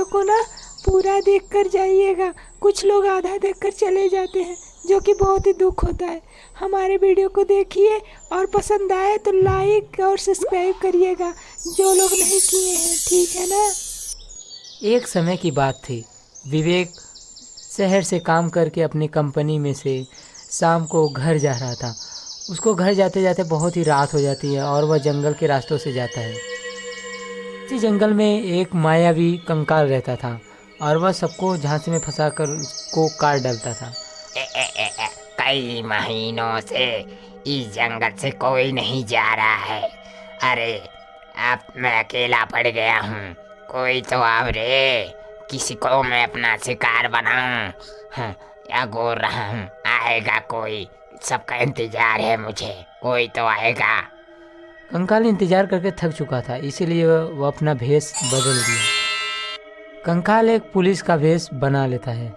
को ना पूरा देखकर जाइएगा। कुछ लोग आधा देखकर चले जाते हैं, जो कि बहुत ही दुख होता है। हमारे वीडियो को देखिए और पसंद आए तो लाइक और सब्सक्राइब करिएगा, जो लोग नहीं किए हैं, ठीक है ना। एक समय की बात थी। विवेक शहर से काम करके अपनी कंपनी में से शाम को घर जा रहा था। उसको घर जाते जाते बहुत ही रात हो जाती है और वह जंगल के रास्तों से जाता है। इसी जंगल में एक मायावी कंकाल रहता था और वह सबको झांसे में फंसाकर उसको काट डालता था। कई महीनों से इस जंगल से कोई नहीं जा रहा है। अरे अब मैं अकेला पड़ गया हूँ। कोई तो आओ रे, किसी को मैं अपना शिकार बनाऊं। या गोर रहा हूँ, आएगा कोई। सबका इंतजार है मुझे, कोई तो आएगा। कंकाल इंतजार करके थक चुका था, इसीलिए वह अपना भेष बदल दिया। कंकाल एक पुलिस का भेष बना लेता है।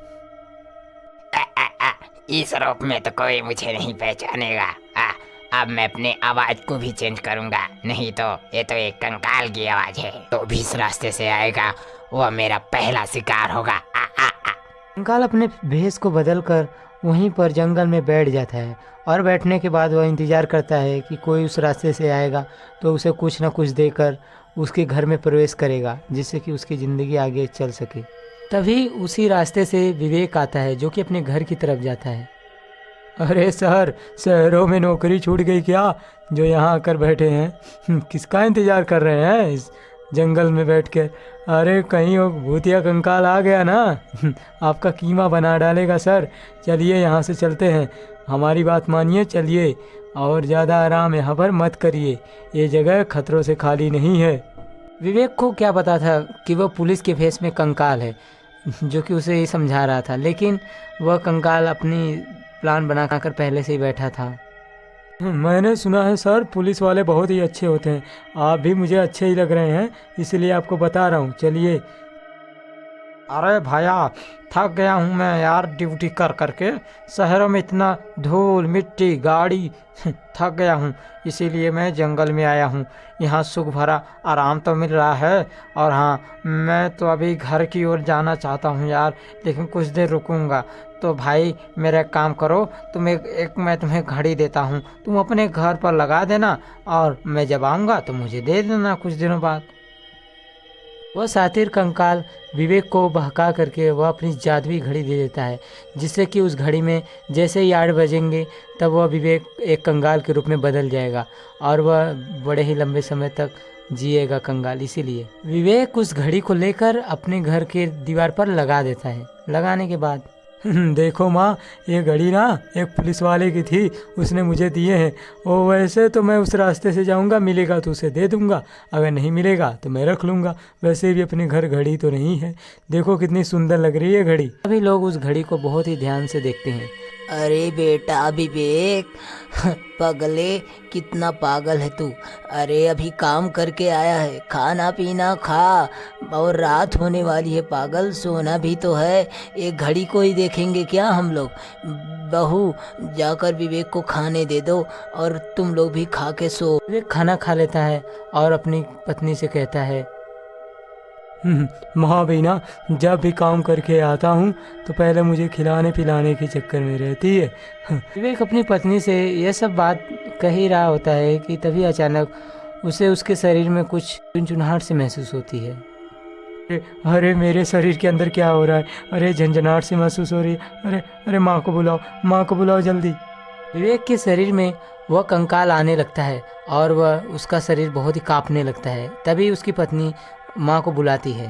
इस रूप में तो कोई मुझे नहीं पहचानेगा। अब मैं अपने आवाज को भी चेंज करूंगा, नहीं तो ये तो एक कंकाल की आवाज है। तो भी इस रास्ते से आएगा, वह मेरा पहला शिकार होगा। कंकाल अपने भेष को बदलकर वहीं पर जंगल में बैठ जाता है और बैठने के बाद वह इंतजार करता है कि कोई उस रास्ते से आएगा तो उसे कुछ न कुछ देकर उसके घर में प्रवेश करेगा, जिससे कि उसकी ज़िंदगी आगे चल सके। तभी उसी रास्ते से विवेक आता है, जो कि अपने घर की तरफ जाता है। अरे सर, शहरों में नौकरी छूट गई क्या, जो यहाँ आकर बैठे हैं? किसका इंतज़ार कर रहे हैं इस जंगल में बैठ के? अरे कहीं वो भूतिया कंकाल आ गया ना, आपका कीमा बना डालेगा सर। चलिए यहाँ से चलते हैं, हमारी बात मानिए, चलिए। और ज़्यादा आराम यहाँ पर मत करिए, ये जगह खतरों से खाली नहीं है। विवेक को क्या पता था कि वह पुलिस के भेष में कंकाल है, जो कि उसे ये समझा रहा था, लेकिन वह कंकाल अपनी प्लान बनाकर पहले से ही बैठा था। मैंने सुना है सर, पुलिस वाले बहुत ही अच्छे होते हैं। आप भी मुझे अच्छे ही लग रहे हैं, इसलिए आपको बता रहा हूँ, चलिए। अरे भैया, थक गया हूँ मैं यार, ड्यूटी कर करके। शहरों में इतना धूल मिट्टी गाड़ी, थक गया हूँ, इसीलिए मैं जंगल में आया हूँ। यहाँ सुख भरा आराम तो मिल रहा है। और हाँ, मैं तो अभी घर की ओर जाना चाहता हूँ यार, लेकिन कुछ देर रुकूंगा। तो भाई मेरा एक काम करो, मैं तुम्हें घड़ी देता हूँ, तुम अपने घर पर लगा देना, और मैं जब आऊँगा तो मुझे दे देना कुछ दिनों बाद। वह सातिर कंकाल विवेक को बहका करके वह अपनी जादुई घड़ी दे देता है, जिससे कि उस घड़ी में जैसे ही 8 बजेंगे तब वह विवेक एक कंगाल के रूप में बदल जाएगा और वह बड़े ही लंबे समय तक जिएगा कंगाल। इसीलिए विवेक उस घड़ी को लेकर अपने घर के दीवार पर लगा देता है। लगाने के बाद देखो माँ, ये घड़ी ना एक पुलिस वाले की थी, उसने मुझे दिए हैं। ओ वैसे तो मैं उस रास्ते से जाऊंगा, मिलेगा तो उसे दे दूंगा, अगर नहीं मिलेगा तो मैं रख लूंगा। वैसे भी अपने घर घड़ी तो नहीं है। देखो कितनी सुंदर लग रही है घड़ी। सभी लोग उस घड़ी को बहुत ही ध्यान से देखते हैं। अरे बेटा विवेक, पगले, कितना पागल है तू। अरे अभी काम करके आया है, खाना पीना खा, और रात होने वाली है पागल, सोना भी तो है। एक घड़ी को ही देखेंगे क्या हम लोग? बहू, जाकर विवेक को खाने दे दो और तुम लोग भी खा के सो। विवेक खाना खा लेता है और अपनी पत्नी से कहता है, माँ भी ना जब भी काम करके आता हूँ तो पहले मुझे खिलाने पिलाने के चक्कर में रहती है। विवेक अपनी पत्नी से यह सब बात कह ही रहा होता है कि तभी अचानक उसे उसके शरीर में कुछ चुनचुनाहट सी महसूस होती है। अरे मेरे शरीर के अंदर क्या हो रहा है? अरे झंझनाहट सी महसूस हो रही है। अरे अरे माँ को बुलाओ जल्दी। विवेक के शरीर में वह कंकाल आने लगता है और वह उसका शरीर बहुत ही कांपने लगता है। तभी उसकी पत्नी माँ को बुलाती है।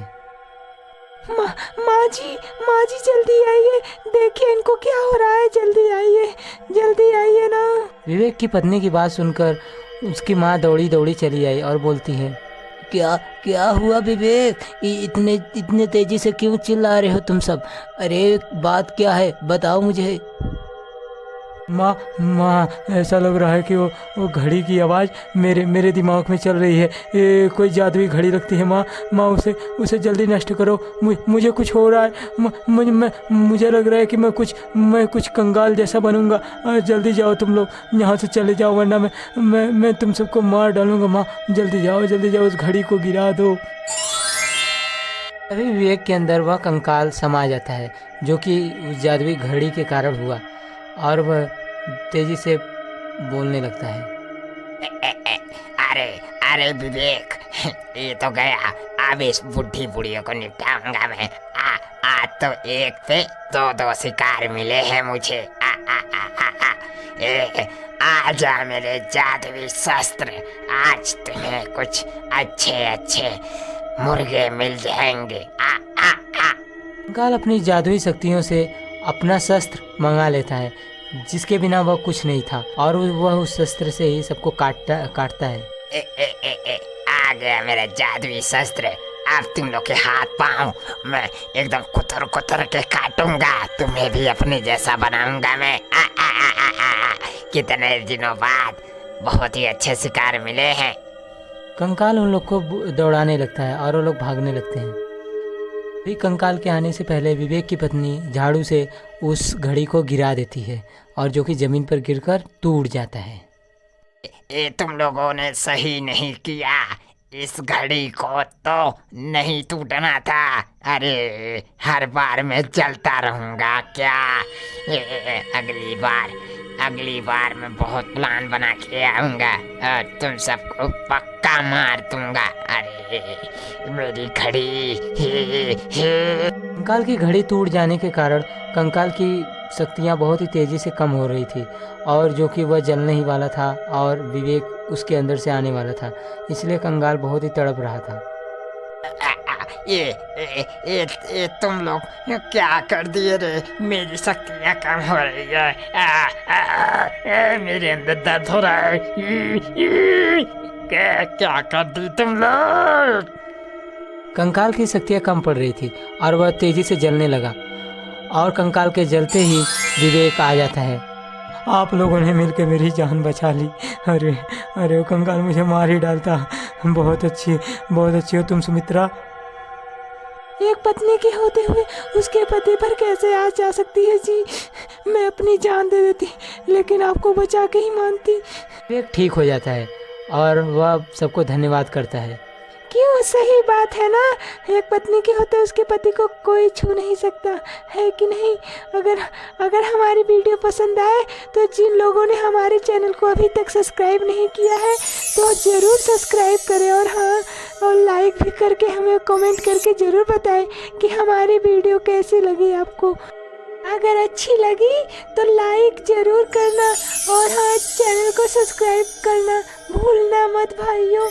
माँ जी जल्दी आइए, देखिए इनको क्या हो रहा है, जल्दी आइए ना। विवेक की पत्नी की बात सुनकर उसकी माँ दौड़ी चली आई और बोलती है, क्या हुआ विवेक? इतने तेजी से क्यों चिल्ला रहे हो तुम सब? अरे बात क्या है, बताओ मुझे। माँ ऐसा लग रहा है कि वो घड़ी की आवाज़ मेरे दिमाग में चल रही है। ये कोई जादुई घड़ी लगती है माँ उसे जल्दी नष्ट करो। मुझे कुछ हो रहा है। मुझे लग रहा है कि मैं कुछ कंगाल जैसा बनूंगा। जल्दी जाओ तुम लोग, यहाँ से चले जाओ, वरना मैं तुम सबको मार डालूंगा। माँ जल्दी जाओ, उस घड़ी को गिरा दो। तभी विवेक के अंदर वह कंकाल समा जाता है जो कि उस जादुई घड़ी के कारण हुआ, और वह तेजी से बोलने लगता है। अरे अरे विवेक, ये तो गया। अब इस बुढ़ी बुढ़ियों को निपटाऊंगा मैं। आज तो एक पे दो शिकार मिले हैं मुझे। आजा मेरे जादुई शस्त्र, आज तुम्हें कुछ अच्छे अच्छे मुर्गे मिल जाएंगे। कंकाल अपनी जादुई शक्तियों से अपना शस्त्र मंगा लेता है, जिसके बिना वह कुछ नहीं था, और वह उस शस्त्र से ही सबको काटता है। आ गया मेरा जादुई शस्त्र। अब तुम लोग के हाथ पाँव मैं एकदम कुतर कुतर के काटूंगा, तुम्हें भी अपने जैसा बनाऊंगा मैं। कितने दिनों बाद बहुत ही अच्छे शिकार मिले हैं। कंकाल उन लोग को दौड़ाने लगता है और वो लोग भागने लगते हैं। भी कंकाल के आने से पहले विवेक की पत्नी झाड़ू से उस घड़ी को गिरा देती है, और जो कि जमीन पर गिरकर टूट जाता है। ये तुम लोगों ने सही नहीं किया, इस घड़ी को तो नहीं टूटना था। अरे हर बार मैं चलता रहूँगा क्या? अगली बार मैं बहुत प्लान बना के आऊँगा और तुम सबको पक्का मार दूंगा। अरे मेरी घड़ी। कंकाल की घड़ी टूट जाने के कारण कंकाल की शक्तियाँ बहुत ही तेज़ी से कम हो रही थी, और जो कि वह जलने ही वाला था और विवेक उसके अंदर से आने वाला था, इसलिए कंकाल बहुत ही तड़प रहा था। ये तुम लोग क्या कर दिए रे? मेरी शक्तियाँ कम हो रही है। मेरे अंदर दर्द हो रहा है। क्या कर दी तुम लोग? कंकाल की शक्तियाँ कम पड़ रही थी और वह तेज़ी से जलने लगा, और कंकाल के जलते ही विवेक आ जाता है। आप लोगों ने मिलकर मेरी जान बचा ली। अरे अरे वो कंकाल मुझे मार ही डालता। बहुत अच्छी हो तुम सुमित्रा। एक पत्नी के होते हुए उसके पति पर कैसे आ जा सकती है जी? मैं अपनी जान दे देती, लेकिन आपको बचा के ही मानती। विवेक ठीक हो जाता है और वह सबको धन्यवाद करता है। क्यों, सही बात है ना? एक पत्नी के होते उसके पति को कोई छू नहीं सकता, है कि नहीं? अगर हमारी वीडियो पसंद आए तो जिन लोगों ने हमारे चैनल को अभी तक सब्सक्राइब नहीं किया है तो ज़रूर सब्सक्राइब करें, और हाँ, और लाइक भी करके हमें कमेंट करके ज़रूर बताएं कि हमारी वीडियो कैसी लगी आपको। अगर अच्छी लगी तो लाइक ज़रूर करना, और हाँ, चैनल को सब्सक्राइब करना भूलना मत भाइयों।